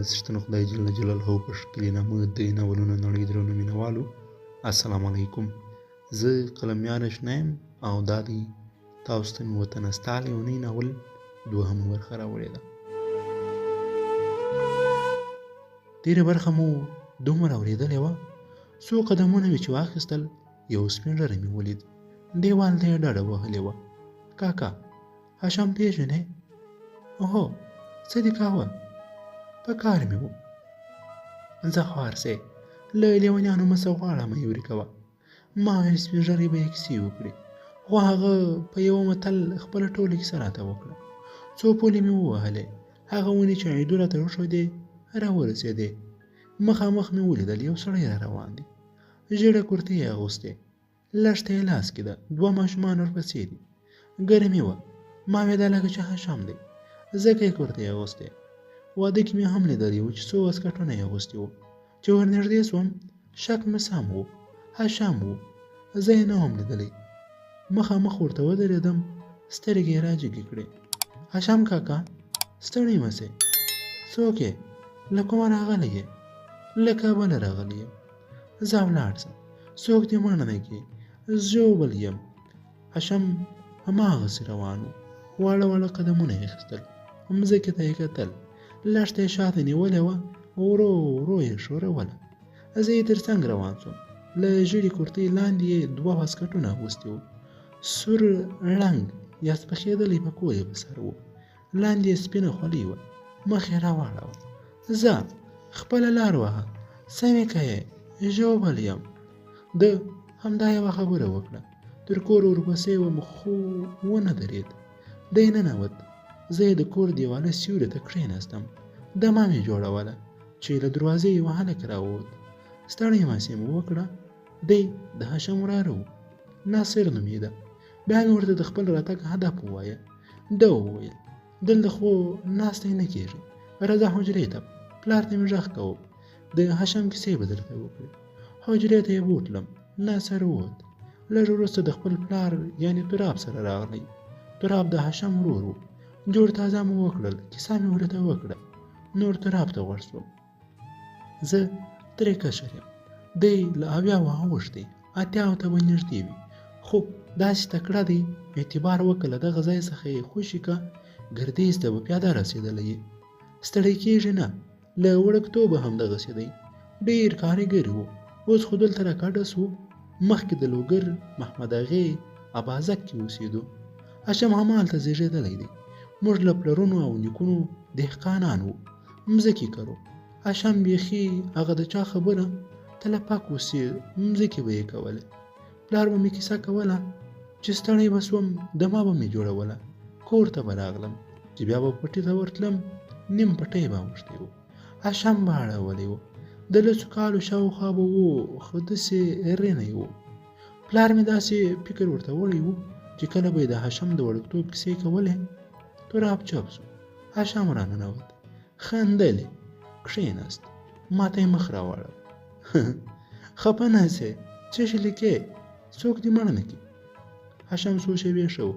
څښتنو خدای جل جلاله په ښکلي نامه د ناولونو نړۍ درنو مینوالو السلام علیکم. زه قلمیار اشنا یم او دا دی تاسو ته مې وطن استال یونۍ ناول دوهمه برخه راوړې ده. تېره برخه مو دومره اورېدلې وه، څو قدمونه مې چې واخیستل یو سپین ږیری مې ولید. دیوال ته یې ډډه وهلې وه. کاکا هاشم پېژنې؟ اوهو، څه دې کاوه؟ په کار مې و. زه خوار سې له لیونیانو مه څه غواړه مه یې ورکوه. ما ویل سپین ږیری به یې کیسې وکړي، خو هغه په یوه متل خپله ټوله کیسه راته وکړه. څو پولې مې ووهلې، هغه ونې چې عیدو راته وښودې راورسېدې. مخامخ مې ولیدل یو سړی را روان دی، ژېړه کورتۍ یې اغوستې، لښته یې لاس کې ده، دوه ماشومان ورپسې دي. ګرمي وه، ما ویل دا لکه چې هاشم دی، ځکه یې کورتۍ اغوستې. واده کې مې هم لیدلی و چې څو واسکټونه یې اغوستي وو. چې ورنږدې سوم شک مې سم و، هاشم و. زه یې نه وم لیدلی. مخامخ ورته ودرېدم، سترګې یې راجګې کړې. هاشم کاکا ستړی مه سې. څوک یې؟ له کومه راغلی یې؟ له کابله راغلی یم. ځه ولاړ سه، څوک دې منع نه کړي، ژوبل یم. هاشم هماغسې روان و، واړه واړه قدمونه یې اخیستل، مځکې ته یې کتل. لښته یې شاته نیولې وه، ورو ورو یې ښوروله. زه یې تر څنګ روان سوم. له ژېړې کورتۍ لاندې یې دوه واسکټونه اغوستي وو. سور ړنګ یا سپخېدلی پکول یې په سر و، لاندې یې سپینه خولۍ وه، مخ یې راواړاوه. ځه خپله لار وهه، سمې که یې، ژوبل یم. ده همدا یوه خبره وکړه. تر کور ورپسې وم خو ونه درېد. دی ننوت. زه یې د کور دیواله سیوري ته کښېناستم. دمه مې جوړوله چې له دروازې یوه هلک راووت. ستړی ماسې مې وکړه. دی د هاشم وراره و، ناصر نومېده. بیا مې ورته د خپل راتګ هدف ووایه. ده وویل دلته خو ناستی نه کېږي، راځه حجرې ته. پلار ته مې غږ کوم، د هاشم کیسې به درته وکړي. حجرې ته یې بوتلم. ناصر ووت. لږ وروسته د خپل پلار یعنې تراب سره راغلی. تراب د هاشم ورور و. جوړ تازه مو وکړل، کیسه مې ورته وکړه. نور تراب ته غوږ شوم. زه ترې کشر یم. دی له 70 اوښتی، 80 ته به نږدې وي، خو داسې تکړه دی، اعتبار وکړه له دغه ځای څخه یې خوشي که ګردیز ته به پیاده رسېدلی یې. ستړی کېږي نه، له وړکتوبه همدغسې دی. ډېر کارګر و، اوس خو دلته راکډه سو. مخکې د لوګر محمد اغې ابازک کې اوسېدو. هاشم همالته زېږېدلی دی. موږ له پلرونو او نیکونو دهقانان وو، مځکې کرو. هاشم بیخي هغه د چا خبره تلپک اوسې، مځکې به یې کولې. پلار به مې کیسه کوله چې ستړی به سوم، دمه به مې جوړوله. کور ته به راغلم چې بیا به پټي ته ورتلم، نیم پټی به اوښتی و. هاشم به اړولی و. د 10 کالو شاوخوا به و، خو داسې رینی و. پلار مې داسې فکر ورته وړی و چې کله به یې د هاشم د وړکتوب کیسې کولې. تراب چپ سو. هاشم راننوت، خندلې، کښېناست. ما ته یې مخ راواړو. خفه نه سې، څه شي لیکې، څوک دې مړ نه کړي. هاشم څو شېبې ښه و،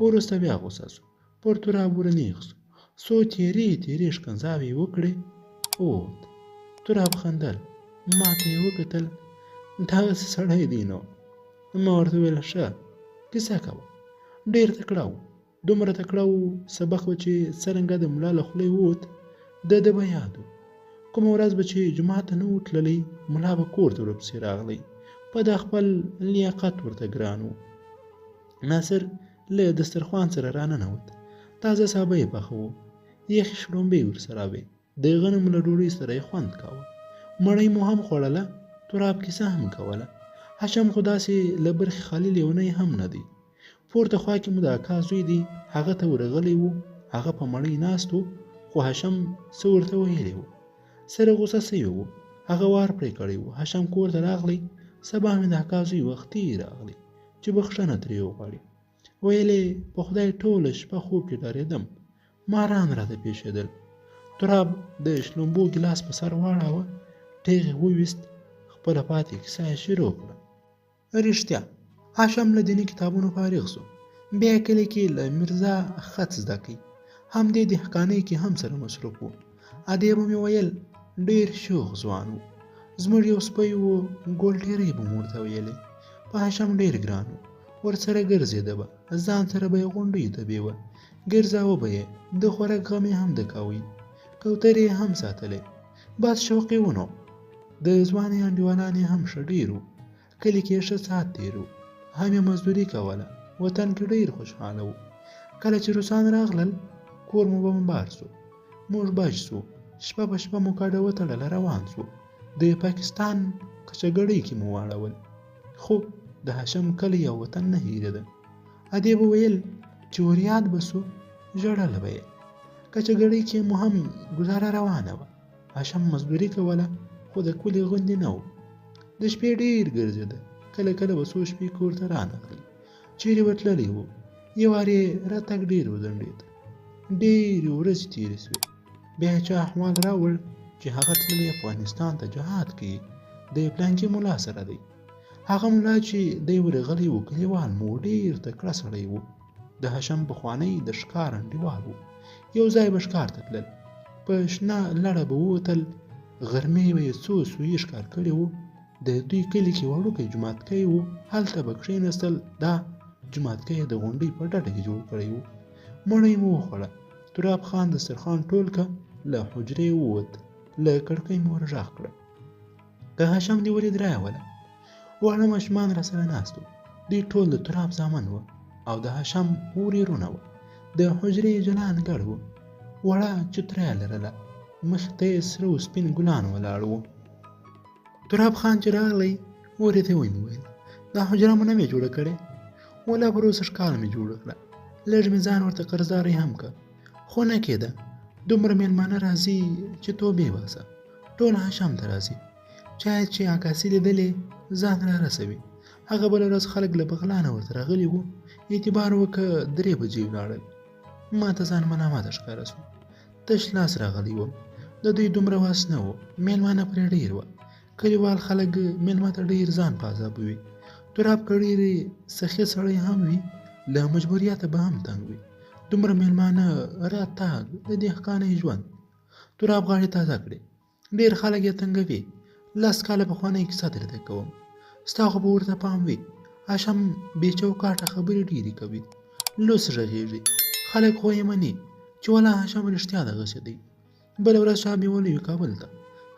وروسته بیا غوسه سو. پر تراب ورنیغ سو. څو تېرې تېرې ښکنځاوې یې وکړې، ووت. تراب خندل. ما ته یې وکتل. دغسې سړی دی نو. ما ورته وویل ښه کیسه کوه. ډېر تکړه و، دومره تکړه و سبق به چې څرنګه د ملا له خولې ووت ده به یاد و. کومه ورځ به چې جومات ته نه و تللی، ملا به کور ته ورپسې راغلی. په دا خپل لیاقت ورته ګران و. ناصر له دسترخوان سره راننوت. تازه سابه یې پخه و، یخې شړومبې ورسره وې. د غنمو له ډوډۍ سره یې خوند کاوه. مړۍ مو هم خوړله، تراب کیسه هم کوله. هاشم خو داسې له برخې خالي لیونی هم نه دی. پورته خوا کې مو د اکا زوی دی، هغه ته ورغلی و. هغه په مړۍ ناست و، خو هاشم څه ورته ویلی و. سره غوسه سوی و، هغه وار پرې کړی و. هاشم کور ته راغلی. سبا مې د اکا زوی وختي راغلی چې بخښنه ترې وغواړي. ویلې په خدای ټوله شپه خوب کې ډارېدم، ماران راته پېښېدل. تراب د شلومبو ګیلاس په سر واړاوه، ټېغ یې وویست. خپله پاتې کیسه یې شروع کړه. رښتیا هاشم له دیني کتابونو فارغ سو. بیا کلی کې له میرزا خط زده کوي. همدې دهقانۍ کې هم سره مصروف و. ادې به مې ویل ډېر شوخ ځوان و. زموږ یو سپی و ګولټېرۍ به مو ورته ویلې. په هاشم ډېر ګران و. ورسره ګرځېده به، ځان سره به یې غونډیو ته بیوه، ګرځاوه به یې، د خوراک غم یې هم د کوی، کوترې یې هم ساتلې. بس شوقي و نو. د ځوانۍ انډیوالان یې هم ښه ډېر وو. کلي کې یې ښه ساعت تېر و. هم یې مزدوري کوله. وطن کې ډېر خوشحاله و. کله چې روسان راغلل کور مو بمبار سو. موږ بچ سو. شپه په شپه مو کډه وتړله روان سو. د پاکستان کچهګړۍ کې مو واړول. خو د هاشم کلی او وطن نه هېرېده. ادې به ویل چې وریاد به سو ژړله به یې. کچهګړۍ کې مو هم ګزاره روانه وه. هاشم مزدوري کوله خو د کلي غوندې نه و. د شپې ډېر ګرځېده. کله کله به څو شپې کور ته رانغلی. چیرې به تللی و. یو وار یې راتګ ډېر وځنډېد. ډېرې ورځې تېرې سوې. بیا یې چا احوال راوړ چې هغه تللی افغانستان ته جهاد کوي، د پلانکي ملا سره دی. هغه ملا چې دی ورغلی و کلیوال مو ډېر تکړه سړی و. د هاشم پخوانی د ښکار انډیوال و. یو ځای به ښکار ته تلل. په شنه لړه به ووتل. غرمې به یې څو سویي ښکار کړي وو. د دوی کلي کې وړوکی جوماتکی و. هلته به کښېنستل. دا جوماتکی یې د غونډۍ په ډډه کې جوړ کړی و. مړۍ مو وخوړه. تراب خان دسترخوان ټول که له حجرې ووت. له کړکۍ مې ور غږ کړه. که هاشم دې ولید رایوله. واړه ماشومان راسره ناست وو. دوی ټول د تراب زامن وه او د هاشم ورېرونه وه. د حجرې جلا انګړ و. وړه چوتره یې لرله. مخې ته یې سره و سپین ګلان ولاړ وو. تراب خان چې راغلی ورې ته ویې ویل دا حجره مو نه وې جوړه کړې؟ ولا پر اوسه ښکاله مې جوړه کړه. لږ مې ځان ورته قرضداري هم که. خو نه کېده. دومره مېلمانه راځي چې توبې باسه. ټول هاشم ته راځي. چا چې عکاسي لیدلې ځان را رسوي. هغه بله ورځ خلک له بغلانه ورته راغلي وو. اعتبار وکړه 3 بجې ولاړل. ما ته ځان ملامته ښکاره سو. تش لاس راغلی وم. د دوی دومره واس نه و. مېلمانه پرې ډېر وه. کلیوال خلک مېلمه ته ډېر ځان په عذابوي. تراب که ډېرې سخي سړی هم وي له مجبوریته به هم تنګ وي. دومره مېلمانه راتګ د دهقانۍ ژوند. تراب غاړې تازه کړې. ډېر خلک یې تنګوي. 10 کاله پخوانۍ کیسه درته کوم. ستا خو به ورته پام وي. هاشم بې چوکاټه خبرې ډېرې کوي. لوڅ غږېږي. خلک خو یې مني چې والله هاشم رښتیا دغسې دی. بله ورځ شاه بیولی وي کابل ته.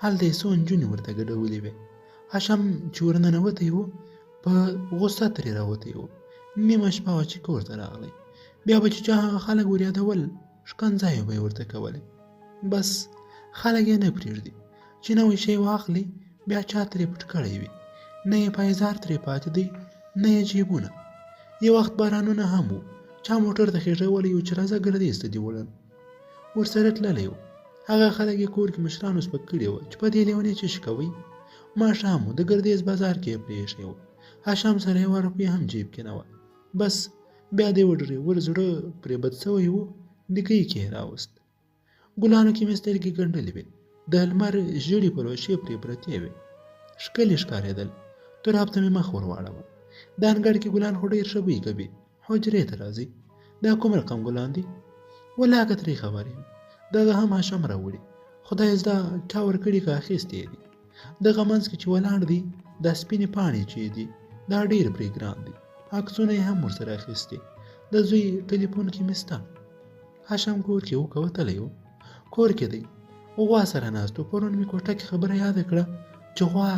هلته یې څو نجونې ورته ګډولې وې. هاشم چې ورننوتی و په غوسه ترې راوتی و. نیمه شپه وه چې کور ته راغلی. بیا به چې چا هغه خلک وریادول ښکنځاوې به یې ورته کولې. بس خلک یې نه پرېږدي چې نوی شی واخلي بیا چا ترې پټ کړی وي. نه یې پایزار ترې پاتې دی نه یې جیبونه. یو وخت بارانونه هم و. چا موټر ته خېژولی و چې راځه ګردیز ته دې وړم. ورسره تللی و. هغه خلک یې کور کې مشرانو سپک کړي وه چې په دې لیونۍ څه شي کوئ. ماښام و. د ګردیز بازار کې یې پرېښی و. هاشم سره 1 روپۍ هم جیب کې نه وه. بس بیا دې ور زړه پرې بد سوی و. ډیکۍ کې یې راوست. ګلانو کې مې سترګې ګنډلې وې. د لمر ژېړې پلوشې پرې پرتې وې. ښکلې ښکارېدل. تراب ته مې مخ ور واړوه. دا انګړ کې ګلان خو ډېر ښه بوی کوي. حجرې ته راځي. دا کوم رقم ګلان دي؟ والله که ترې خبر یم. دغه هم هاشم راوړي. خدای زده چا ورکړي که اخیستې دي. دغه منځ کې چې ولاړ دي دا سپینې پاڼې چې دي دا ډېر پرې ګران دي. عکسونه یې هم ورسره اخیستي. د زوی ټلیفون کې مې سته. هاشم کور کې و که وتلی و؟ کور کې دی. غوا سره ناست و. پرون مې کوټه کې خبره یاده کړه چې غوا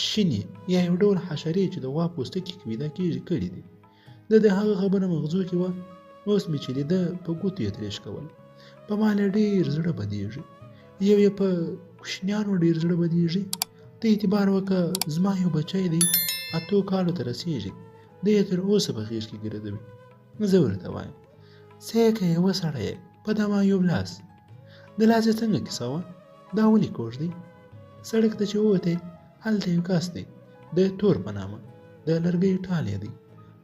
شینې یا یو ډول حشرې چې د غوا پوستکي کې پیدا کېږي کړي دي. د هغه خبره مغزو کې وه. اوس مې چې لیده په ګوتو یې ترېش کول. په ما له ډېر زړه بدېږي. یو یې په کوشنیانو ډېر زړه بدېږي. ته اعتبار وکړه زما یو بچی دی 8 کالو ته رسېږي. دی یې تر اوسه په غېږ کې ګرځوي. زه ورته وایم څه یې که یوه سړی یې په د معیوب لاس. د لاس یې څنګه کیسه وه؟ دا ولې کوږ دی؟ سړک ته چې ووتی هلته یو کس دی د تور په نامه. د لرګیو ټال یې دی.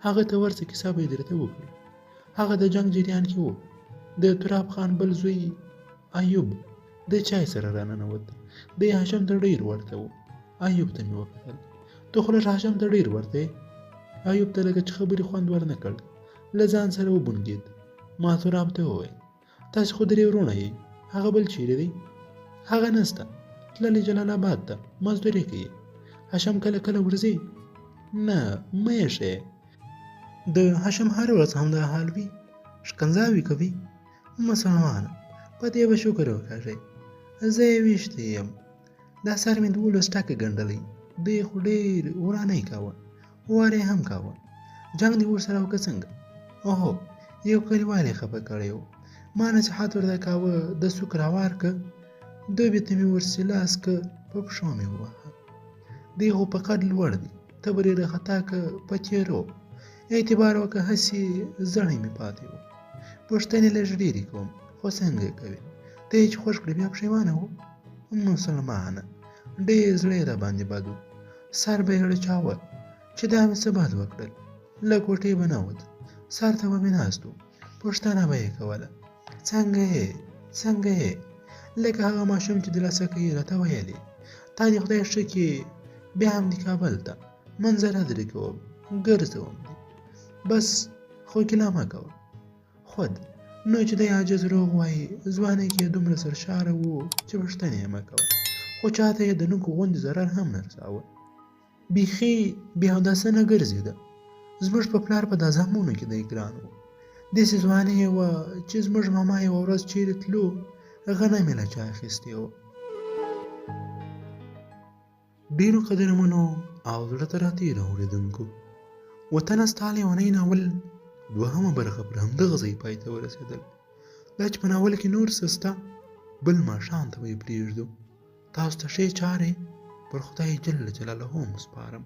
هغه ته ورڅه کیسه به یې درته وکړي. هغه د جنګ جریان کې و. د تراب خان بل زوی ایوب د چای سره راننوت. دی هاشم ته ډېر ورته و. ایوب ته مې وکتل. ته خو لږ هاشم ته ډېر ورته یې. ایوب ته لکه چې خبرې خوند ورنه کړ. له ځان سره وبونګېد. ما تراب ته وویل تاسې خو 3 ورونه یې. هغه بل چیرې دی؟ هغه نسته، تللی جلال آباد ته مزدوري کوي. هاشم کله کله ورځي؟ نه، مه یې ښیې. د هاشم هره ورځ همدا حال وي، ښکنځاوې کوي. مسلمانه په دې به شکر وکړئ، زه 20 یم. دا سر مې 12 ټکه ګنډلی دی، خو ډېر ورانی کاوه، وار یې هم کاوه. جنګ دې ورسره وکړه څنګه؟ اوهو، یو کلیوال یې خفه کړی و، ما نصیحت ورته کاوه د سوک راوار که. دوبي ته مې ورسې لاس که، په پښو مې وواهه. دی خو په قد لوړ دی، ته به ډېره خطا که په تېرو. اعتبار وکړه، هسې زړی مې پاتې و. پوښتنې لږ ډېرې کوم، خو څنګه کوې؟ ته یې چې خوښ کړې بیا پښیمانه و؟ مسلمانه ډېر زړه یې راباندې بد و، سر به یې غړچاوه چې دا مې څه بد وکړل. له کوټې به نه وت، سر ته به مې ناست و، پوښتنه به یې کوله، څنګه یې څنګه یې؟ لکه هغه ماشوم چې دلاسه کوي راته ویلې، تا دې خدای ښه کړي، بیا هم دې کابل ته منظره درې کوم، ګرځوم دې، بس خو ګیله مه کوه. خود نو چې دی عاجز روغ وایي، ځوانۍ کې یې دومره سرشاره و چې پوښتنې یې مه کوه، خو چاته یې د نوکو غوندې ضرر هم نه رساوه. بیخي بې اوداسه نه ګرځېده. زموږ په پلار په دا زامنو کې دی ګران و. داسې ځواني یې وه چې زموږ ماما یوه ورځ چیرې تلو، غنم یې له چا اخیستې و. ډېرو قدرمنو او زړه ته راتېرو اورېدونکو، وطنه ستا لیونی ناول 2مه برخه پر همدغه ځای پای ته ورسېدل. دا چې په ناول کې نور څه سته، بل ماښام ته به یې پرېږدو. تاسو ته ښې چارې پر خدای جل جلاله وسپارم.